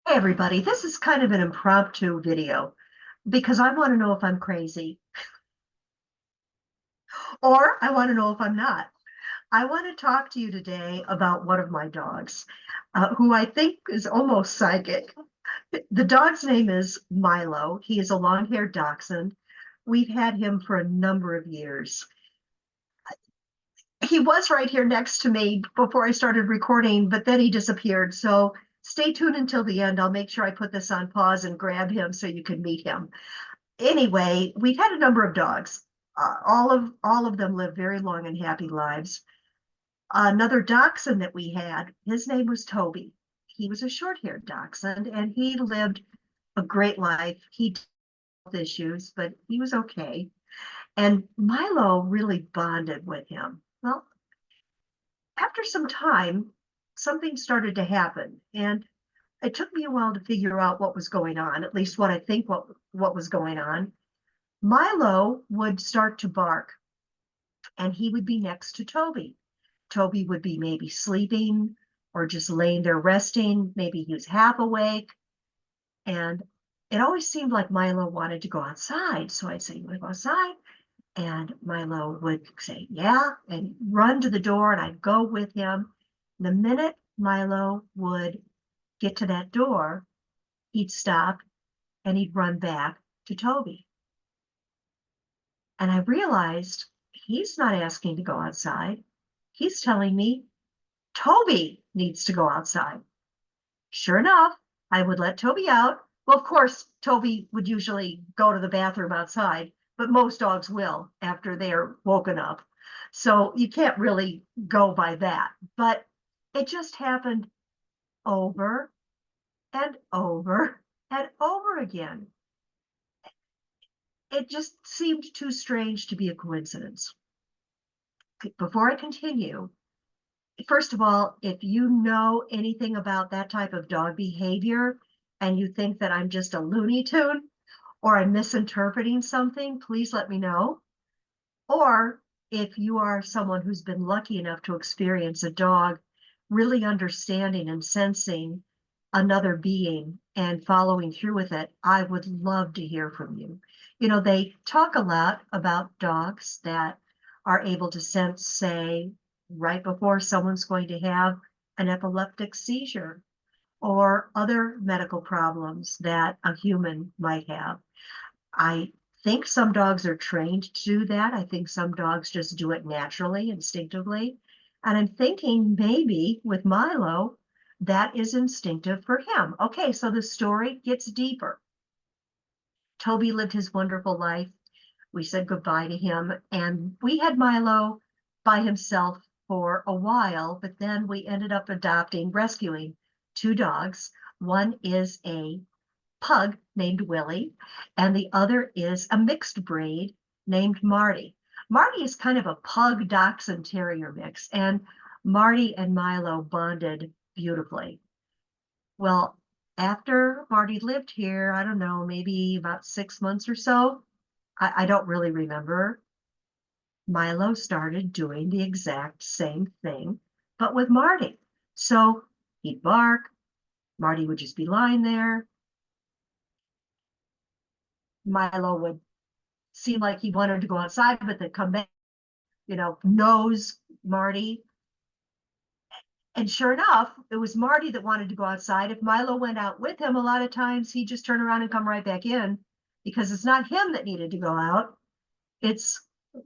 Hey everybody, this is kind of an impromptu video because I want to know if I'm crazy or I want to know if I'm not. I want to talk to you today about one of my dogs, who I think is almost psychic. The dog's name is Milo. He is a long-haired dachshund. We've had him for a number of years. He was right here next to me before I started recording, but then he disappeared. So stay tuned until the end. I'll make sure I put this on pause and grab him so you can meet him. Anyway, we've had a number of dogs. All of them live very long and happy lives. Another dachshund that we had, his name was Toby. He was a short-haired dachshund, and he lived a great life. He had health issues, but he was okay. And Milo really bonded with him. Well, after some time, something started to happen, and it took me a while to figure out what was going on, at least what I think what was going on. Milo would start to bark and he would be next to Toby. Toby would be maybe sleeping or just laying there resting. Maybe he was half awake. And it always seemed like Milo wanted to go outside. So I'd say, "You want to go outside?" And Milo would say, "Yeah," and run to the door and I'd go with him. The minute Milo would get to that door, he'd stop and he'd run back to Toby. And I realized he's not asking to go outside. He's telling me Toby needs to go outside. Sure enough, I would let Toby out. Well, of course, Toby would usually go to the bathroom outside, but most dogs will after they're woken up. So you can't really go by that. But it just happened over and over and over again. It just seemed too strange to be a coincidence. Before I continue, first of all, if you know anything about that type of dog behavior and you think that I'm just a Looney Tune or I'm misinterpreting something, please let me know. Or if you are someone who's been lucky enough to experience a dog really understanding and sensing another being and following through with it, I would love to hear from you. You know, they talk a lot about dogs that are able to sense, say, right before someone's going to have an epileptic seizure or other medical problems that a human might have. I think some dogs are trained to do that. I think some dogs just do it naturally, instinctively. And I'm thinking maybe with Milo, that is instinctive for him. Okay, so the story gets deeper. Toby lived his wonderful life. We said goodbye to him, and we had Milo by himself for a while, but then we ended up rescuing two dogs. One is a pug named Willie, and the other is a mixed breed named Marty. Marty is kind of a pug dachshund terrier mix, and Marty and Milo bonded beautifully. Well, after Marty lived here, I don't know, maybe about 6 months or so, I don't really remember, Milo started doing the exact same thing, but with Marty. So he'd bark, Marty would just be lying there. Milo would seem like he wanted to go outside, but then come back, nose Marty. And sure enough, it was Marty that wanted to go outside. If Milo went out with him, a lot of times he'd just turn around and come right back in because it's not him that needed to go out. It's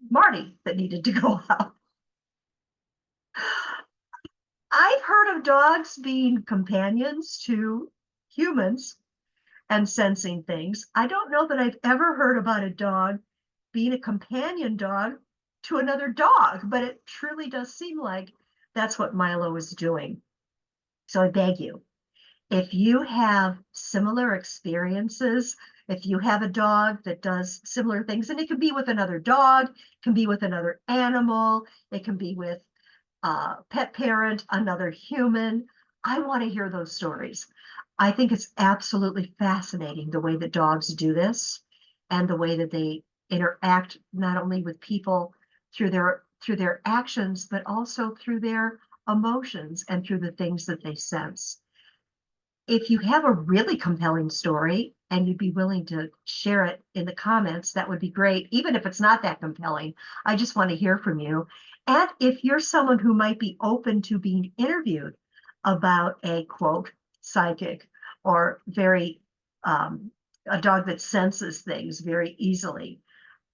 Marty that needed to go out. I've heard of dogs being companions to humans and sensing things. I don't know that I've ever heard about a dog being a companion dog to another dog, but it truly does seem like that's what Milo is doing. So I beg you, if you have similar experiences, if you have a dog that does similar things, and it can be with another dog, it can be with another animal, it can be with a pet parent, another human, I want to hear those stories. I think it's absolutely fascinating the way that dogs do this and the way that they interact not only with people through their actions, but also through their emotions and through the things that they sense. If you have a really compelling story and you'd be willing to share it in the comments, that would be great. Even if it's not that compelling, I just want to hear from you. And if you're someone who might be open to being interviewed about a quote, psychic or very, a dog that senses things very easily,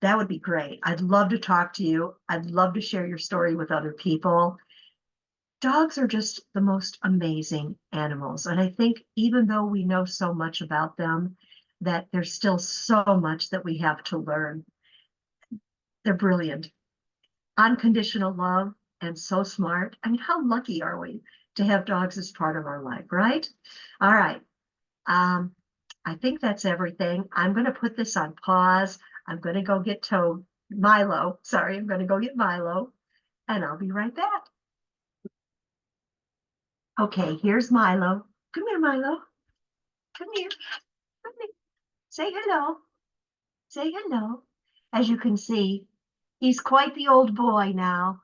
that would be great. I'd love to talk to you. I'd love to share your story with other people. Dogs are just the most amazing animals. And I think even though we know so much about them, that there's still so much that we have to learn. They're brilliant, unconditional love, and so smart. I mean, how lucky are we to have dogs as part of our life, right? All right. Um, I think that's everything. I'm going to put this on pause. I'm going to go get Milo. Sorry, I'm going to go get Milo, and I'll be right back. Okay, here's Milo. Come here, Milo. Come here. Come here. Say hello. Say hello. As you can see, he's quite the old boy now.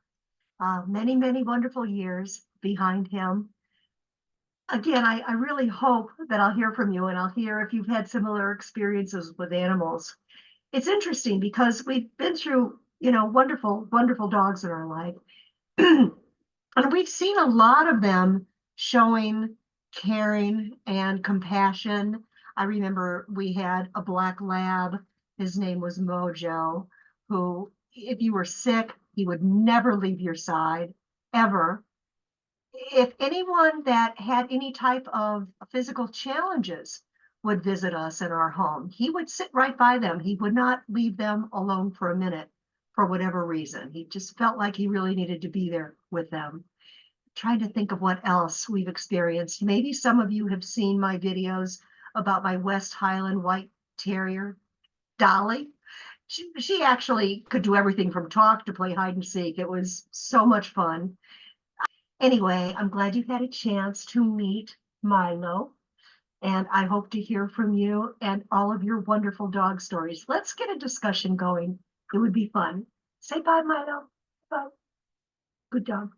Many, many wonderful years behind him. Again, I really hope that I'll hear from you and I'll hear if you've had similar experiences with animals. It's interesting because we've been through, wonderful, wonderful dogs in our life. And we've seen a lot of them showing caring and compassion. I remember we had a black lab. His name was Mojo, who, if you were sick, he would never leave your side, ever. If anyone that had any type of physical challenges would visit us in our home, he would sit right by them. He would not leave them alone for a minute for whatever reason. He just felt like he really needed to be there with them. Trying to think of what else we've experienced. Maybe some of you have seen my videos about my West Highland White Terrier, Dolly. She actually could do everything from talk to play hide and seek. It was so much fun. Anyway, I'm glad you had a chance to meet Milo, and I hope to hear from you and all of your wonderful dog stories. Let's get a discussion going. It would be fun. Say bye, Milo. Bye. Good dog.